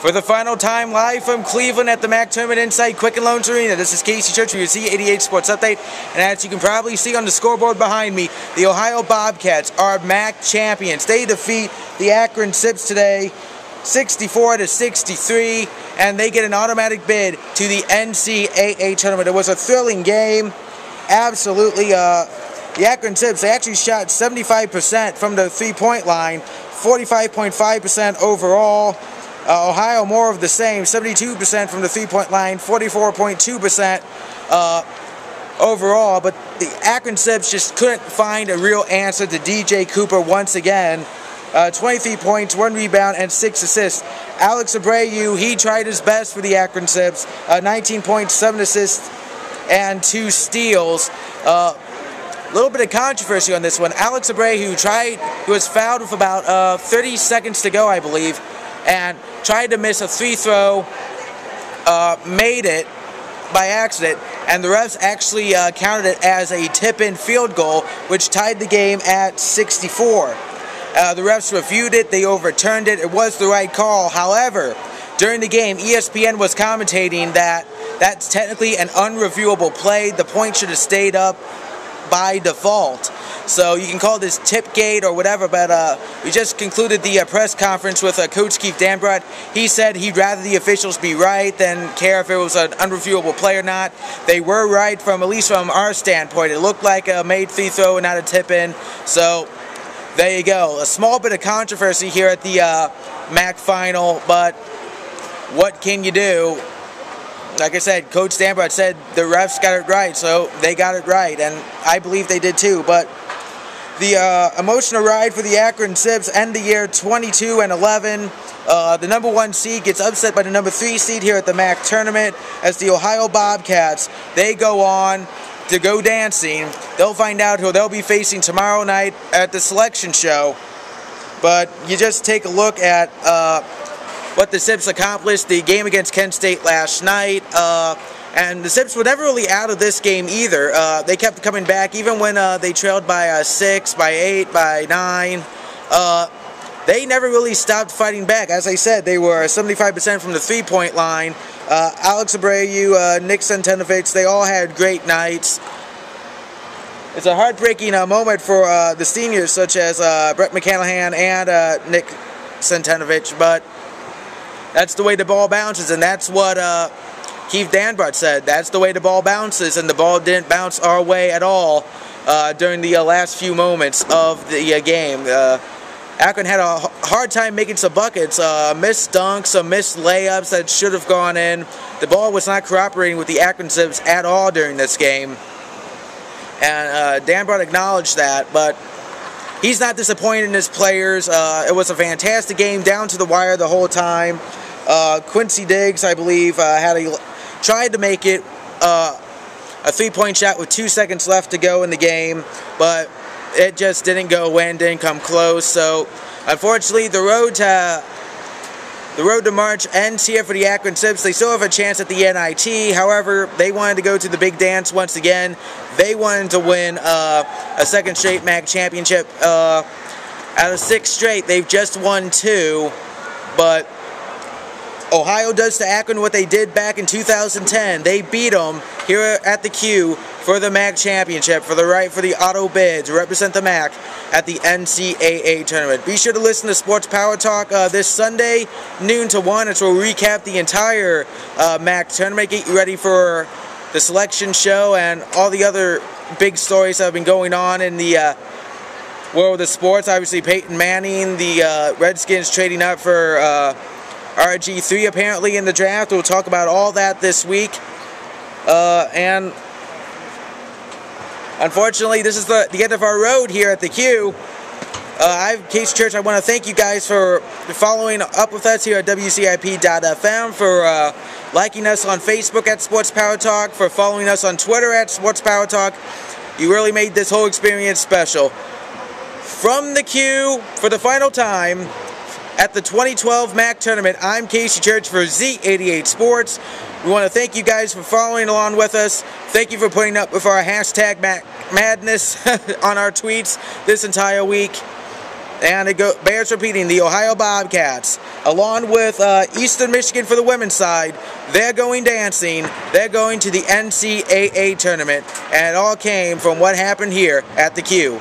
For the final time, live from Cleveland at the MAC Tournament inside Quicken Loans Arena, this is Casey Church with your Z88 Sports Update. And as you can probably see on the scoreboard behind me, the Ohio Bobcats are MAC champions. They defeat the Akron Zips today, 64-63, and they get an automatic bid to the NCAA tournament. It was a thrilling game. Absolutely, the Akron Zips, they actually shot 75% from the three-point line, 45.5% overall. Ohio, more of the same, 72% from the three-point line, 44.2% overall. But the Akron Zips just couldn't find a real answer to DJ Cooper once again. 23 points, 1 rebound, and 6 assists. Alex Abreu, he tried his best for the Akron Zips. 19 points, 7 assists, and 2 steals. A little bit of controversy on this one. Alex Abreu he was fouled with about 30 seconds to go, I believe, and tried to miss a free throw, made it by accident, and the refs actually counted it as a tip-in field goal, which tied the game at 64. The refs reviewed it, they overturned it, it was the right call. However, during the game, ESPN was commentating that that's technically an unreviewable play. The point should have stayed up by default. So you can call this Tipgate or whatever, but we just concluded the press conference with Coach Keith Danbrot. He said he'd rather the officials be right than care if it was an unreviewable play or not. They were right at least from our standpoint. It looked like a made free throw and not a tip-in. So there you go. A small bit of controversy here at the MAC final, but what can you do? Like I said, Coach Danbrot said the refs got it right, so they got it right, and I believe they did too. But the emotional ride for the Akron Zips end the year 22-11. The number 1 seed gets upset by the number 3 seed here at the MAC tournament as the Ohio Bobcats, they go on to go dancing. They'll find out who they'll be facing tomorrow night at the selection show. But you just take a look at what the Zips accomplished, the game against Kent State last night, and the Zips were never really out of this game either. They kept coming back, even when they trailed by 6, by 8, by 9. They never really stopped fighting back. As I said, they were 75% from the three-point line. Alex Abreu, Nick Centenovich, they all had great nights. It's a heartbreaking moment for the seniors, such as Brett McCanahan and Nick Centenovich, but that's the way the ball bounces, and that's what Keith Danbrot said. That's the way the ball bounces, and the ball didn't bounce our way at all during the last few moments of the game. Akron had a hard time making some buckets, missed dunks, some missed layups that should have gone in. The ball was not cooperating with the Akron Zips at all during this game, and Danbrot acknowledged that, but he's not disappointed in his players. It was a fantastic game, down to the wire the whole time. Quincy Diggs, I believe, tried to make it a three-point shot with 2 seconds left to go in the game, but it just didn't go in, didn't come close. So, unfortunately, the road to March ends here for the Akron Zips. They still have a chance at the NIT. However, they wanted to go to the big dance once again. They wanted to win a second straight MAC championship. Out of 6 straight, they've just won 2, but Ohio does to Akron what they did back in 2010. They beat them here at the Q for the MAC championship, for the right for the auto bid to represent the MAC at the NCAA tournament. Be sure to listen to Sports Power Talk this Sunday, noon to 1, as we'll recap the entire MAC tournament, get you ready for the selection show and all the other big stories that have been going on in the world of sports. Obviously, Peyton Manning, the Redskins trading up for RG3 apparently in the draft. We'll talk about all that this week. And unfortunately, this is the end of our road here at the Q. I'm Casey Church. I want to thank you guys for following up with us here at WCIP.FM, for liking us on Facebook at Sports Power Talk, for following us on Twitter at Sports Power Talk. You really made this whole experience special. From the Q, for the final time, at the 2012 MAC Tournament, I'm Casey Church for Z88 Sports. We want to thank you guys for following along with us. Thank you for putting up with our hashtag MAC Madness on our tweets this entire week. And it bears repeating, the Ohio Bobcats, along with Eastern Michigan for the women's side, they're going dancing. They're going to the NCAA tournament. And it all came from what happened here at the Q.